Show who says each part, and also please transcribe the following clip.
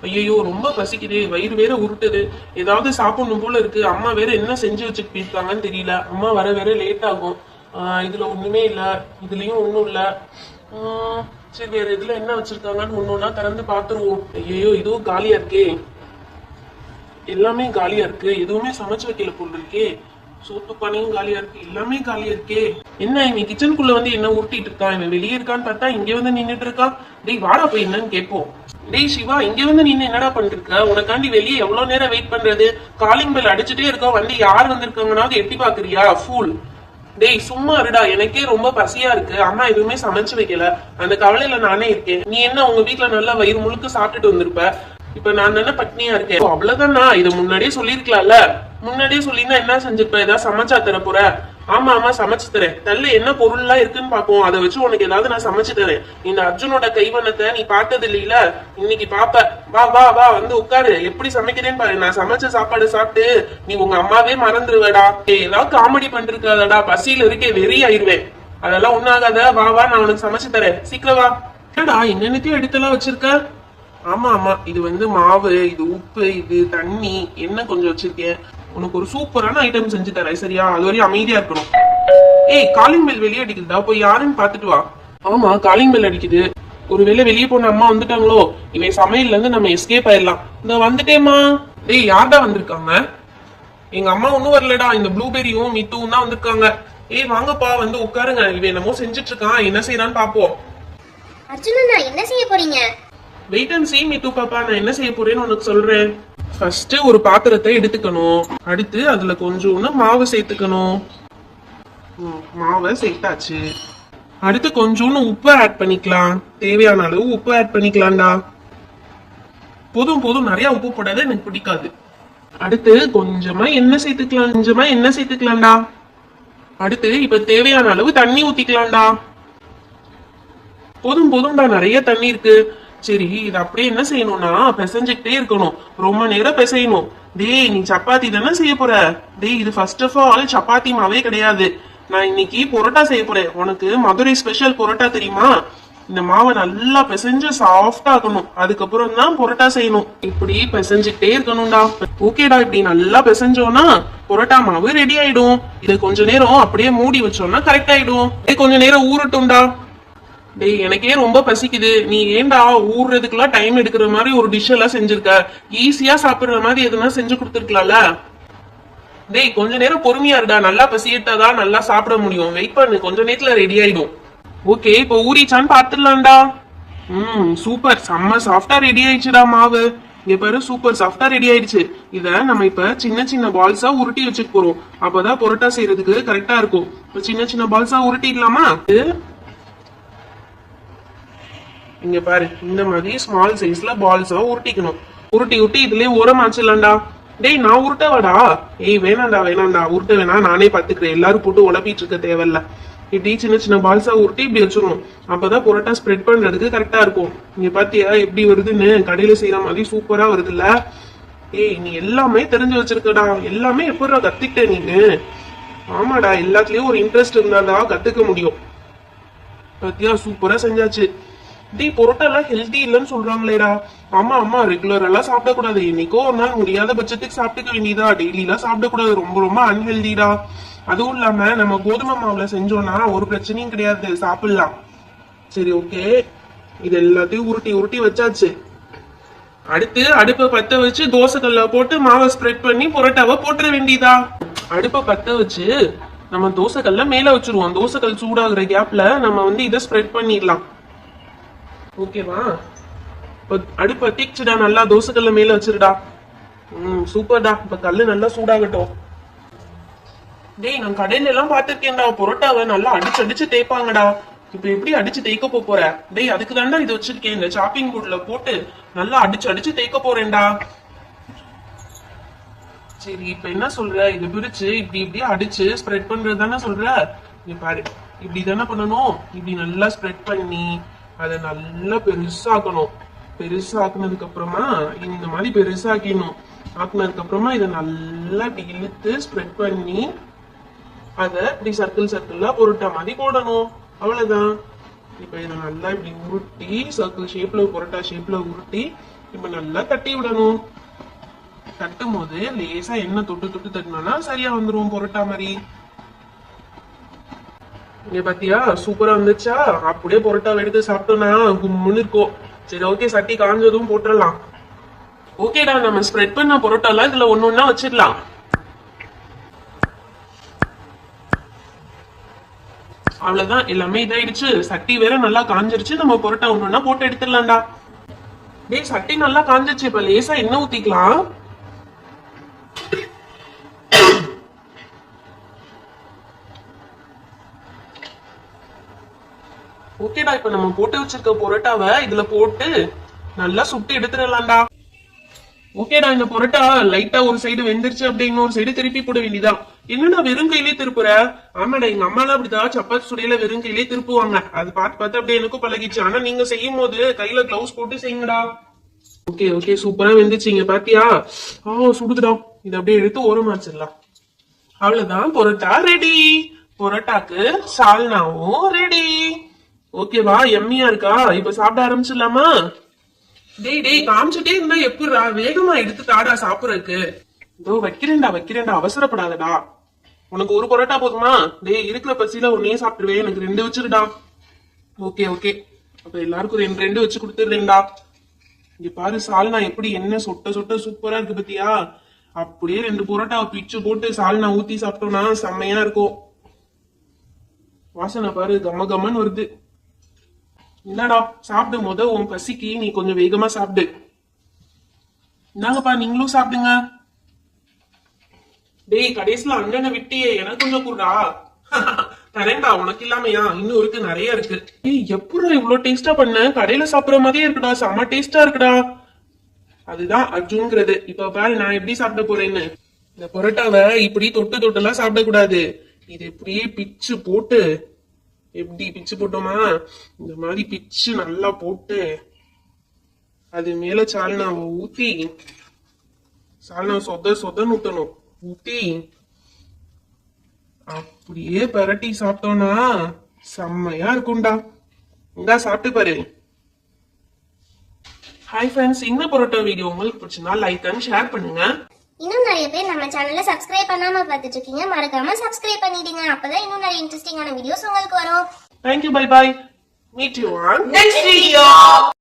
Speaker 1: ஐயோ ரொம்ப பசிக்குது, வயிறு வேற உருட்டுது, ஏதாவது சாப்பிடணும் போல இருக்கு. அம்மா வேற என்ன செஞ்சு வச்சுட்டு போயிருக்காங்கன்னு தெரியல. அம்மா வர வேற லேட் ஆகும். இதுல ஒண்ணுமே இல்ல, இதுலயும் ஒண்ணும் இல்ல. சரி வேற இதுல என்ன வச்சிருக்காங்கன்னு ஒன்னொன்னா திறந்து பாத்துருவோம். ஐயோ இதுவும் காலியா இருக்கே, எல்லாமே காலியா இருக்கு, எதுவுமே சமைச்சு வைக்கல போல இருக்கே. சோத்து பானையும் காலியா இருக்கு, எல்லாமே காலியா இருக்கே. என்ன இவன் கிச்சனுக்குள்ள வந்து என்ன உருட்டிட்டு இருக்கான்? இவன் வெளியே இருக்கான்னு பார்த்தா இங்க வந்து நின்னுட்டு இருக்கான். டேய் வாடா போய் என்னன்னு கேட்போம். டேய் சிவா, இங்க வந்து நின்னு என்னடா பண்ணிட்டு இருக்க? உனக்காண்டி வெளியே எவ்வளவு நேரம் வெயிட் பண்றது? காலிங் பெல் அடிச்சுட்டே இருக்கா, வந்து யார் வந்திருக்காங்கன்னா எட்டி பாக்குறியா ஃபூல்? டேய் சும்மா இருடா, எனக்கே ரொம்ப பசியா இருக்கு, அம்மா எதுவுமே சமைச்சு வைக்கல, அந்த கவலையில நானே இருக்கேன். நீ என்ன உங்க வீட்டுல நல்லா வயிறு முழுக்க சாப்பிட்டுட்டு வந்திருப்ப, இப்ப நான் தானே பட்னியா இருக்கேன். அவ்வளவுதானா? இதை முன்னாடியே சொல்லிருக்கலாம்ல. முன்னாடியே சொல்லிருந்தா என்ன செஞ்சிருப்ப? ஏதாவது சமைச்சா தர போற? ஆமா ஆமா சமைச்சு தரேன். தள்ளு என்ன பொருள் எல்லாம் இருக்குன்னு பாப்போம், அதை வச்சு உனக்கு ஏதாவது நான் சமைச்சு தரேன். இந்த அர்ஜுனோட கைவண்ணத்தை நீ பார்த்தது இல்லையில, இன்னைக்கு பாப்ப. வா வா வா வந்து உட்காரு, எப்படி சமைக்கிறேன்னு பாரு. நான் சமைச்ச சாப்பாடு சாப்பிட்டு நீ உங்க அம்மாவே மறந்துடுவேடா. ஏதாவது காமெடி பண்ணிருக்காதடா, பசியில இருக்கே, வெறி ஆயிருவேன். அதெல்லாம் ஒண்ணாகாத, வா வா நான் உனக்கு சமைச்சு தரேன், சீக்கிரம் வா. என்னடா என்னென்னத்தையும் எடுத்தெல்லாம் வச்சிருக்க? ஆமா ஆமா, இது வந்து மாவு, இது உப்பு, இது தண்ணி, என்ன கொஞ்சம் வச்சிருக்கேன். உனக்கு ஒரு சூப்பரான ஐட்டம் செஞ்சு தரேன், சரியா? அது வரையும் அமைதியா இருக்கணும். ஏய் காலிங் பெல் வெளியே அடிக்குதுடா, போய் யாருன்னு பாத்துட்டு வா. ஆமா காலிங் பெல் அடிக்குது, ஒருவேளை வெளியே போன அம்மா வந்துட்டாங்களோ. இவன் சமையல்ல இருந்து நம்ம எஸ்கேப் ஆயிடலாம். இந்த வந்துட்டேமா. டேய் யார்டா வந்திருக்காங்க? எங்க அம்மா ஒன்னும் வரலடா, இந்த ப்ளூபெரியும் மித்துவும் தான் வந்திருக்காங்க. ஏய் வாங்கப்பா வந்து உட்காருங்க, இவன் என்னமோ செஞ்சுட்டு இருக்கான், என்ன செய்யறான்னு பாப்போம்.
Speaker 2: அர்ஜுனண்ணா என்ன செய்ய போறீங்க?
Speaker 1: வெயிட் அண்ட் சீ மித்து பாப்பா, நான் என்ன செய்ய போறேன்னு உனக்கு சொல்றேன். ஃபர்ஸ்ட் ஒரு பாத்திரத்தை எடுத்துக்கணும், அடுத்து அதுல கொஞ்சோண்டு மாவு சேர்த்துக்கணும். மாவை சேர்த்தாச்சு. அடுத்து கொஞ்சோண்டு உப்பு ஆட் பண்ணிக்கலாம், தேவையான அளவு உப்பு ஆட் பண்ணிக்கலாம்டா. போதும் போதும், நிறைய உப்பு போடாத, எனக்கு பிடிக்காது. அடுத்து கொஞ்சமா எண்ணெய் சேர்த்துக்கலாம்டா. அடுத்து இப்ப தேவையான அளவு தண்ணி ஊத்திக்கலாம்டா. போதும் போதும்டா, நிறைய தண்ணி இருக்கு. சரி இது அப்படியே என்ன செய்யணும்னா பிசைஞ்சுக்கிட்டே இருக்கணும், ரொம்ப நேரம் பிசையணும். டேய் நீ சப்பாத்தி தானே செய்ய போற? டேய் இது ஃபர்ஸ்ட் ஆஃப் ஆல் சப்பாத்தி மாவே கிடையாது, நான் இன்னைக்கு பொரோட்டா செய்ய போறேன். உனக்கு மதுரை ஸ்பெஷல் பொரோட்டா தெரியுமா? இந்த மாவை நல்லா பிசைஞ்சு சாஃப்டா ஆக்கணும், அதுக்கப்புறம் தான் பொரோட்டா செய்யணும். இப்படி பிசைஞ்சுக்கிட்டே இருக்கணும்டா. ஓகேடா, இப்படி நல்லா பிசைஞ்சோம்னா பொரோட்டா மாவு ரெடி ஆயிடும். இது கொஞ்ச நேரம் அப்படியே மூடி வச்சோம்னா கரெக்ட் ஆயிடும். கொஞ்ச நேரம் ஊறட்டும்டா. டேய் எனக்கே ரொம்ப பசிக்குது, நீ ஏன்டா ஊறுறதுக்குலாம் டைம் எடுக்கிற மாதிரி ஒரு டிஷ் எல்லாம் செஞ்சிருக்க? ஈஸியா சாப்பிடுற மாதிரி எதுனா செஞ்சு கொடுத்துருக்கலாம்ல. டேய் கொஞ்ச நேரம் பொறுமையா இருடா, நல்லா பசிட்டாதான் நல்லா சாப்பிட முடியும். வெயிட் பண்ணு, கொஞ்ச நேரத்துல ரெடி ஆயிடும். ஓகே இப்போ ஊறிச்சான்னு பாத்துடலாம்டா. சூப்பர், செம்ம சாஃப்டா ரெடி ஆயிடுச்சுடா மாவு. இங்க பாரு, சூப்பர் சாஃப்டா ரெடி ஆயிடுச்சு. இத நம்ம இப்ப சின்ன சின்ன பால்ஸா உருட்டி வச்சுக்க போறோம், அப்பதான் பொரோட்டா செய்யறதுக்கு கரெக்டா இருக்கும். இப்ப சின்ன சின்ன பால்ஸா உருட்டிடலாமா? இங்க பாரு, இந்த மாதிரி ஸ்மால் சைஸ்ல பால்ஸா உருட்டிக்கணும். உருட்டி இதுலயே உரமாச்சிடலாம்டா. டேய் நான் உருட்டவாடா? ஏய் வேணாண்டா, உருட்ட வேணா, நானே பாத்துக்கிறேன், எல்லாரும் போட்டு உழப்பிட்டு இருக்க தேவையில்ல. இப்படி சின்ன சின்ன பால்ஸா உருட்டி இப்படி வச்சிடணும், அப்பதான் பொரோட்டா ஸ்ப்ரெட் பண்றதுக்கு கரெக்டா இருக்கும். இங்க பாத்தியா எப்படி வருதுன்னு? கடையில செய்யற மாதிரி சூப்பரா வருதுல்ல. ஏய் நீ எல்லாமே தெரிஞ்சு வச்சிருக்கடா, எல்லாமே எப்படா கத்துக்கிட்ட நீங்க? ஆமாடா, எல்லாத்துலயும் ஒரு இன்ட்ரெஸ்ட் இருந்தாதான் கத்துக்க முடியும். பாத்தியா சூப்பரா செஞ்சாச்சு. டீ பொரோட்டா எல்லாம் ஹெல்தி இல்லைன்னு சொல்றாங்களேடா. ஆமா ரெகுலர் எல்லாம் சாப்பிடக்கூடாது, என்னைக்கோ ஒரு நாள் முடியாத பட்சத்துக்கு சாப்பிட்டுக்க வேண்டியதா, டெய்லி எல்லாம் சாப்பிடக்கூடாது, ரொம்ப ரொம்ப அன்ஹெல்திடா. அதுவும் இல்லாம நம்ம கோதுமை மாவுல செஞ்சோம்னா ஒரு பிரச்சனையும் கிடையாது, சாப்பிடலாம். சரி ஓகே, இது எல்லாத்தையும் உருட்டி வச்சாச்சு. அடுத்து அடுப்பை பத்த வச்சு தோசை கல்ல போட்டு மாவை ஸ்ப்ரெட் பண்ணி பொரோட்டாவை போட்டுற வேண்டியதா. அடுப்பை பத்த வச்சு நம்ம தோசை கல்ல மேல வச்சிருவோம், தோசை கல் சூடாகிற கேப்ல நம்ம வந்து இதை ஸ்ப்ரெட் பண்ணிடலாம். ஓகேவா? அடுப்ப தீச்சுடா, நல்லா தோசை கல்ல மேல வச்சிருடா. சூப்பர்டா, இப்ப கல்லு நல்லா சூடாகட்டும். டேய் நான் கடையில எல்லாம் பாத்திருக்கேன்டா, பொரோட்டாவை நல்லா அடிச்சு தேய்ப்பாங்கடா. இப்ப எப்படி அடிச்சு தேய்க்க போற? டேய் அதுக்கு தாண்டா இது வச்சிருக்கேன், இந்த சாப்பிங் போர்ட்ல போட்டு நல்லா அடிச்சு தேய்க்க போறேன்டா. சரி இப்ப என்ன சொல்ற? இது பிரிச்சு இப்படி அடிச்சு ஸ்ப்ரெட் பண்றது தானே சொல்ற? இங்க பாரு, இப்படி தானே பண்ணணும். இப்படி நல்லா ஸ்ப்ரெட் பண்ணி அதை நல்லா பெருசாக்கணும். பெருசாக்குனதுக்கு அப்புறமா இந்த மாதிரி பெருசாக்கணும். ஆக்குனதுக்கு அப்புறமா இதை நல்லா இப்படி இழுத்து ஸ்ப்ரெட் பண்ணி அதை இப்படி சர்க்கிளா பொரோட்டா மாதிரி போடணும். அவ்வளவுதான். இப்ப இதை நல்லா இப்படி உருட்டி சர்க்கிள் ஷேப்ல பொரோட்டா ஷேப்ல உருட்டி இப்ப நல்லா தட்டி விடணும். தட்டும் போது லேசா எண்ணெய் தொட்டு தொட்டு தட்டினா சரியா வந்துரும் பொரோட்டா மாதிரி. இங்க பாத்தியா சூப்பரா வந்துச்சா? அப்படியே பொரோட்டா எடுத்து சாப்பிட்டோம்னா கும்முன்னு இருக்கும். சரி ஓகே, சட்டி காஞ்சதும் போட்டுடலாம். ஓகேடா, நம்ம ஸ்ப்ரெட் பண்ண பொரோட்டாலாம் இதுல ஒண்ணு வச்சிடலாம். அவ்வளவுதான், எல்லாமே இதாயிடுச்சு. சட்டி வேற நல்லா காஞ்சிருச்சு. நம்ம பொரோட்டா ஒண்ணு போட்டு எடுத்துடலாம்டா. டேய் சட்டி நல்லா காஞ்சிருச்சு. இப்ப லேசா எண்ணெய் ஊத்திக்கலாம். ஓகேடா, இப்ப நம்ம போட்டு வச்சிருக்க பொரோட்டாவை இதுல போட்டு நல்லா சுட்டு எடுத்துடலாம்டா. ஓகேடா, இந்த பொரோட்டா லைட்டா ஒரு சைடு வெந்துருச்சு அப்படின்னு ஒரு சைடு திருப்பி போட வேண்டியதான். என்னடா வெறும் கையிலே திருப்புற? ஆமாடா, எங்க அம்மாலாம் அப்படிதான் சப்பாத்தி சுடையில வெறும் கையிலே திருப்புவாங்க. அது பார்த்து பார்த்து அப்படியே எனக்கும் பழகிச்சு. ஆனா நீங்க செய்யும் போது கையில கிளவுஸ் போட்டு செய்யுங்கடா. ஓகே ஓகே, சூப்பரா வெந்துச்சுங்க. பாத்தியா? சுடுதுடா. இதை அப்படியே எடுத்து ஓரமா வச்சிடலாம். அவ்வளவுதான், பொரோட்டா ரெடி. பொரோட்டாக்கு சால்னாவும் ரெடி. ஓகேவா? எம்மியா இருக்கா? இப்ப சாப்பிட ஆரம்பிச்சிடலாமா? டேய் டேய், காமிச்சுட்டே இருந்தா எப்படிடா? வேகமா எடுத்து தாடா சாப்பிடறதுக்கு. இதோ வைக்கிறேன்டா, அவசரப்படாதடா. உனக்கு ஒரு பரோட்டா போதுமா? டேய், இருக்கிற பசியில ஒன்னே சாப்பிடுவேன், எனக்கு 2 வச்சிருடா. ஓகே ஓகே, அப்ப எல்லாருக்கும் 2 வச்சு கொடுத்துடுறேன்டா. இங்க பாரு, சால்னா எப்படி என்ன சொட்ட சொட்ட சூப்பரா இருக்கு பத்தியா? அப்படியே 2 பரோட்டாவை பிச்சு போட்டு சால்னா ஊத்தி சாப்பிட்டோம்னா செம்மையா இருக்கும். வாசனை பாரு, கம்ம கம்மன்னு வருது. என்னடா சாப்பிடும் போது உன் பசிக்கு நீ கொஞ்சம் வேகமா சாப்பிடு. இந்தாங்கப்பா, நீங்களும் சாப்பிடுங்க. டேய், கடைசியில அண்ணனை விட்டியே, எனக்கு கொஞ்சம் கூடா. தரேன்டா, உனக்கு இல்லாமையா? இன்னும் இருக்கு, நிறைய இருக்கு. ஏய், எப்படா இவ்வளவு டேஸ்டா பண்ண? கடையில சாப்பிடுற மாதிரியே இருக்குடா, செம்ம டேஸ்டா இருக்குடா. அதுதான் அர்ஜுன்ங்கிறது. இப்ப பாரு நான் எப்படி சாப்பிட போறேன்னு. இந்த பொரோட்டாவை இப்படி தொட்டு தொட்டுலாம் சாப்பிடக்கூடாது. இது இப்படியே பிச்சு போட்டு, எப்படி பிச்சு போட்டோமா இந்த மாதிரி பிச்சு நல்லா போட்டு அது மேல சால்னாவை ஊத்தி, சால்னா சொதன்னு ஊத்தணும். ஊத்தி அப்படியே பரட்டி சாப்பிட்டோம்னா செம்மையா இருக்கும்டா. இந்தா சாப்பிட்டு பாரு. ஹாய் ஃப்ரெண்ட்ஸ், இந்த பரோட்டா வீடியோ உங்களுக்கு பிடிச்சிருந்தா லைக் அண்ட் ஷேர் பண்ணுங்க.
Speaker 2: இன்னும் நிறைய பேர் நம்ம சேனல்ல சப்ஸ்கிரைப் பண்ணாம பார்த்துட்டு இருக்கீங்க. மறக்காம சப்ஸ்கிரைப் பண்ணிடுங்க. அப்பதான் இன்னும் நிறைய இன்ட்ரெஸ்டிங்கான வீடியோஸ் உங்களுக்கு வரும்.
Speaker 1: Thank you, bye bye. Meet you on next video.